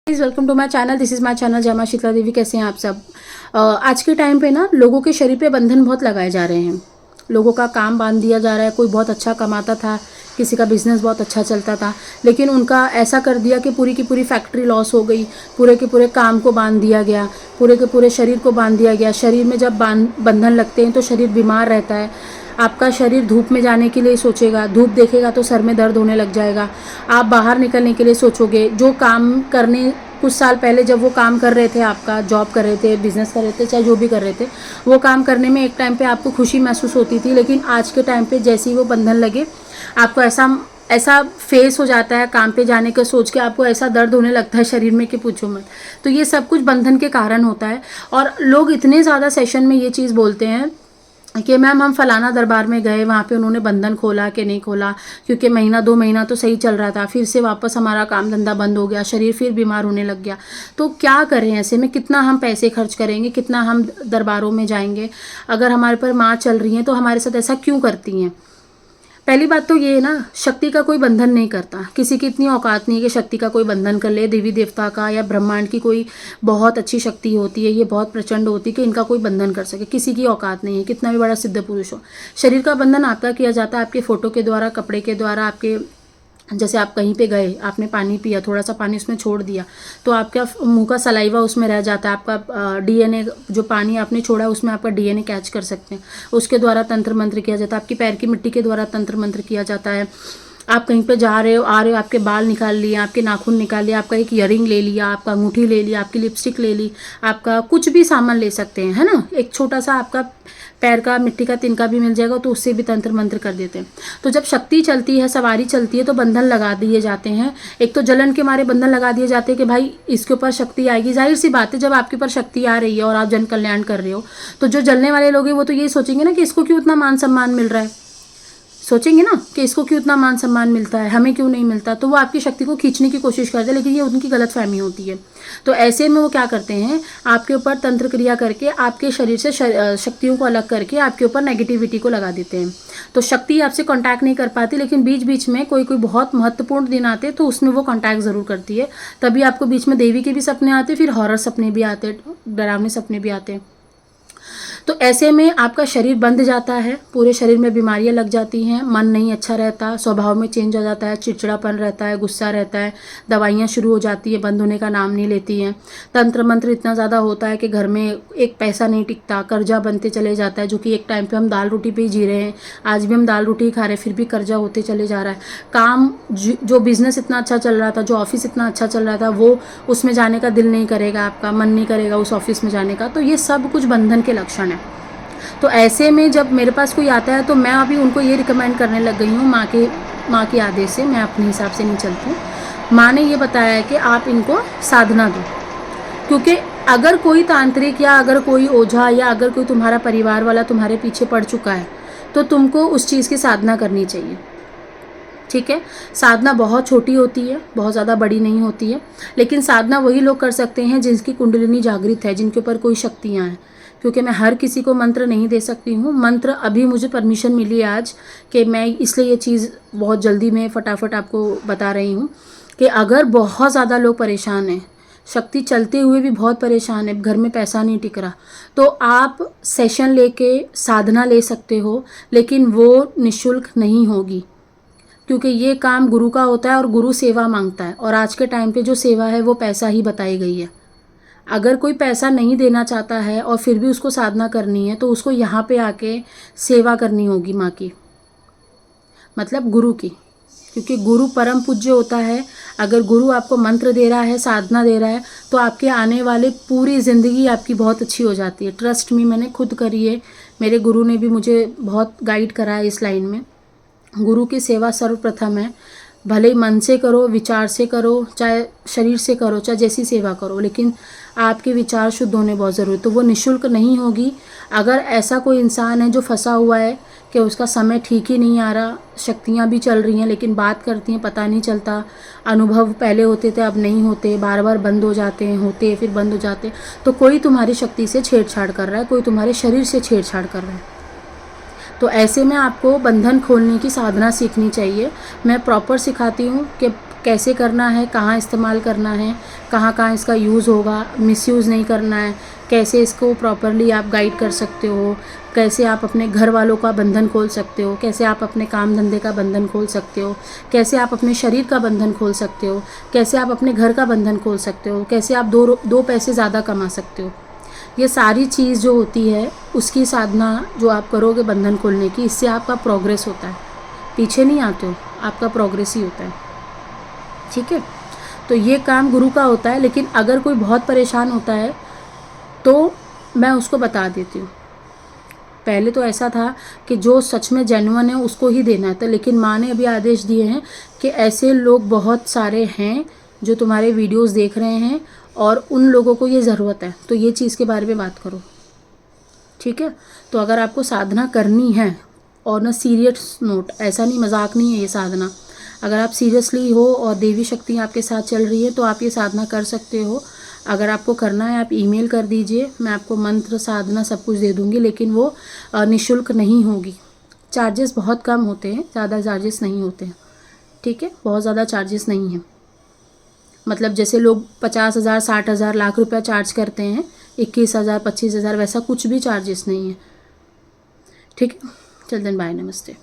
Please welcome to my channel. This is my channel Jai Maa Sheetla देवी। कैसे हैं आप सब? आज के टाइम पे ना लोगों के शरीर पे बंधन बहुत लगाए जा रहे हैं। लोगों का काम बांध दिया जा रहा है। कोई बहुत अच्छा कमाता था, किसी का बिजनेस बहुत अच्छा चलता था, लेकिन उनका ऐसा कर दिया कि पूरी की पूरी फैक्ट्री लॉस हो गई। पूरे के पूरे काम को बांध दिया गया, पूरे के पूरे शरीर को बांध दिया गया। शरीर में जब बंधन लगते हैं तो शरीर बीमार रहता है। आपका शरीर धूप में जाने के लिए सोचेगा, धूप देखेगा तो सर में दर्द होने लग जाएगा। आप बाहर निकलने के लिए सोचोगे। जो काम करने कुछ साल पहले जब वो काम कर रहे थे, आपका जॉब कर रहे थे, बिजनेस कर रहे थे, चाहे जो भी कर रहे थे, वो काम करने में एक टाइम पे आपको खुशी महसूस होती थी, लेकिन आज के टाइम पे जैसे ही वो बंधन लगे आपको ऐसा फेस हो जाता है काम पे जाने का सोच के, आपको ऐसा दर्द होने लगता है शरीर में कि पूछो मत। तो ये सब कुछ बंधन के कारण होता है। और लोग इतने ज़्यादा सेशन में ये चीज़ बोलते हैं कि मैम हम फलाना दरबार में गए, वहाँ पे उन्होंने बंधन खोला कि नहीं खोला, क्योंकि महीना 2 महीना तो सही चल रहा था, फिर से वापस हमारा काम धंधा बंद हो गया, शरीर फिर बीमार होने लग गया। तो क्या करें ऐसे में? कितना हम पैसे खर्च करेंगे, कितना हम दरबारों में जाएंगे? अगर हमारे पर माँ चल रही हैं तो हमारे साथ ऐसा क्यों करती हैं? पहली बात तो ये है ना, शक्ति का कोई बंधन नहीं करता। किसी की इतनी औकात नहीं है कि शक्ति का कोई बंधन कर ले। देवी देवता का या ब्रह्मांड की कोई बहुत अच्छी शक्ति होती है, ये बहुत प्रचंड होती है कि इनका कोई बंधन कर सके। किसी की औकात नहीं है, कितना भी बड़ा सिद्ध पुरुष हो। शरीर का बंधन आपका किया जाता है आपके फोटो के द्वारा, कपड़े के द्वारा। आपके जैसे आप कहीं पे गए, आपने पानी पिया, थोड़ा सा पानी उसमें छोड़ दिया तो आपका मुंह का सलाइवा उसमें रह जाता है। आपका डीएनए, जो पानी आपने छोड़ा है उसमें आपका डीएनए कैच कर सकते हैं, उसके द्वारा तंत्र मंत्र किया जाता है। आपकी पैर की मिट्टी के द्वारा तंत्र मंत्र किया जाता है। आप कहीं पे जा रहे हो, आ रहे हो, आपके बाल निकाल लिए, आपके नाखून निकाल लिए, आपका एक ईयरिंग ले लिया, आपका अंगूठी ले लिया, आपकी लिपस्टिक ले ली, आपका कुछ भी सामान ले सकते हैं, है ना। एक छोटा सा आपका पैर का मिट्टी का तिनका भी मिल जाएगा तो उससे भी तंत्र मंत्र कर देते हैं। तो जब शक्ति चलती है, सवारी चलती है, तो बंधन लगा दिए जाते हैं। एक तो जलन के मारे बंधन लगा दिए जाते हैं कि भाई इसके ऊपर शक्ति आएगी। जाहिर सी बात है, जब आपके ऊपर शक्ति आ रही है और आप जन कल्याण कर रहे हो तो जो जलने वाले लोग हैं वो तो यही सोचेंगे ना कि इसको क्यों इतना मान सम्मान मिल रहा है। सोचेंगे ना कि इसको क्यों इतना मान सम्मान मिलता है, हमें क्यों नहीं मिलता। तो वो आपकी शक्ति को खींचने की कोशिश करते हैं, लेकिन ये उनकी गलत फहमी होती है। तो ऐसे में वो क्या करते हैं, आपके ऊपर तंत्र क्रिया करके आपके शरीर से शक्तियों को अलग करके आपके ऊपर नेगेटिविटी को लगा देते हैं। तो शक्ति आपसे कांटेक्ट नहीं कर पाती, लेकिन बीच बीच में कोई कोई बहुत महत्वपूर्ण दिन आते तो उसमें वो कांटेक्ट ज़रूर करती है। तभी आपको बीच में देवी के भी सपने आते, फिर हॉरर सपने भी आते, डरावने सपने भी आते हैं। तो ऐसे में आपका शरीर बंध जाता है, पूरे शरीर में बीमारियां लग जाती हैं, मन नहीं अच्छा रहता, स्वभाव में चेंज हो जाता है, चिड़चिड़ापन रहता है, गुस्सा रहता है, दवाइयां शुरू हो जाती है, बंद होने का नाम नहीं लेती हैं। तंत्र मंत्र इतना ज़्यादा होता है कि घर में एक पैसा नहीं टिकता, कर्जा बनते चले जाता है। जो कि एक टाइम पे हम दाल रोटी पे ही जी रहे हैं, आज भी हम दाल रोटी ही खा रहे हैं, फिर भी कर्जा होते चले जा रहा है। काम जो बिजनेस इतना अच्छा चल रहा था, जो ऑफिस इतना अच्छा चल रहा था, वो उसमें जाने का दिल नहीं करेगा, आपका मन नहीं करेगा उस ऑफिस में जाने का। तो ये सब कुछ बंधन के लक्षण है। तो ऐसे में जब मेरे पास कोई आता है तो मैं अभी उनको ये रिकमेंड करने लग गई हूँ, माँ के आदेश से, मैं अपने हिसाब से नहीं चलती हूँ। माँ ने ये बताया है कि आप इनको साधना दो, क्योंकि अगर कोई तांत्रिक या अगर कोई ओझा या अगर कोई तुम्हारा परिवार वाला तुम्हारे पीछे पड़ चुका है तो तुमको उस चीज़ की साधना करनी चाहिए। ठीक है, साधना बहुत छोटी होती है, बहुत ज़्यादा बड़ी नहीं होती है, लेकिन साधना वही लोग कर सकते हैं जिनकी कुंडलिनी जागृत है, जिनके ऊपर कोई शक्तियाँ हैं। क्योंकि मैं हर किसी को मंत्र नहीं दे सकती हूँ। मंत्र अभी मुझे परमिशन मिली आज कि मैं इसलिए ये चीज़ बहुत जल्दी में फटाफट आपको बता रही हूँ कि अगर बहुत ज़्यादा लोग परेशान हैं, शक्ति चलते हुए भी बहुत परेशान है, घर में पैसा नहीं टिक रहा, तो आप सेशन लेके साधना ले सकते हो, लेकिन वो निःशुल्क नहीं होगी, क्योंकि ये काम गुरु का होता है और गुरु सेवा मांगता है। और आज के टाइम पे जो सेवा है वो पैसा ही बताई गई है। अगर कोई पैसा नहीं देना चाहता है और फिर भी उसको साधना करनी है तो उसको यहाँ पे आके सेवा करनी होगी माँ की, मतलब गुरु की, क्योंकि गुरु परम पूज्य होता है। अगर गुरु आपको मंत्र दे रहा है, साधना दे रहा है, तो आपके आने वाले पूरी ज़िंदगी आपकी बहुत अच्छी हो जाती है। ट्रस्ट मी, मैंने खुद करी है, मेरे गुरु ने भी मुझे बहुत गाइड करा है इस लाइन में। गुरु की सेवा सर्वप्रथम है। भले ही मन से करो, विचार से करो, चाहे शरीर से करो, चाहे जैसी सेवा करो, लेकिन आपके विचार शुद्ध होने बहुत ज़रूरी। तो वो निःशुल्क नहीं होगी। अगर ऐसा कोई इंसान है जो फंसा हुआ है कि उसका समय ठीक ही नहीं आ रहा, शक्तियाँ भी चल रही हैं लेकिन बात करती हैं पता नहीं चलता, अनुभव पहले होते थे अब नहीं होते, बार बार बंद हो जाते हैं, होते फिर बंद हो जाते, तो कोई तुम्हारी शक्ति से छेड़छाड़ कर रहा है, कोई तुम्हारे शरीर से छेड़छाड़ कर रहा है। तो ऐसे में आपको बंधन खोलने की साधना सीखनी चाहिए। मैं प्रॉपर सिखाती हूँ कि कैसे करना है, कहाँ इस्तेमाल करना है, कहाँ कहाँ इसका यूज़ होगा, मिसयूज़ नहीं करना है, कैसे इसको प्रॉपरली आप गाइड कर सकते हो, कैसे आप अपने घर वालों का बंधन खोल सकते हो, कैसे आप अपने काम धंधे का बंधन खोल सकते हो, कैसे आप अपने शरीर का बंधन खोल सकते हो, कैसे आप अपने घर का बंधन खोल सकते हो, कैसे आप दो पैसे ज़्यादा कमा सकते हो। ये सारी चीज़ जो होती है उसकी साधना जो आप करोगे बंधन खोलने की, इससे आपका प्रोग्रेस होता है। पीछे नहीं आते हो, आपका प्रोग्रेस ही होता है। ठीक है, तो ये काम गुरु का होता है। लेकिन अगर कोई बहुत परेशान होता है तो मैं उसको बता देती हूँ। पहले तो ऐसा था कि जो सच में जेन्युइन है उसको ही देना था, लेकिन माँ ने अभी आदेश दिए हैं कि ऐसे लोग बहुत सारे हैं जो तुम्हारे वीडियोस देख रहे हैं और उन लोगों को ये ज़रूरत है, तो ये चीज़ के बारे में बात करो। ठीक है, तो अगर आपको साधना करनी है, और ना सीरियस नोट, ऐसा नहीं, मजाक नहीं है ये साधना, अगर आप सीरियसली हो और देवी शक्ति आपके साथ चल रही है तो आप ये साधना कर सकते हो। अगर आपको करना है आप ईमेल कर दीजिए, मैं आपको मंत्र साधना सब कुछ दे दूँगी, लेकिन वो निःशुल्क नहीं होगी। चार्जेस बहुत कम होते हैं, ज़्यादा चार्जेस नहीं होते हैं। ठीक है, बहुत ज़्यादा चार्जेस नहीं हैं। मतलब जैसे लोग 50,000, 60,000, लाख रुपया चार्ज करते हैं, 21,000, 25,000, वैसा कुछ भी चार्जेस नहीं है। ठीक है, चल देन, बाय, नमस्ते।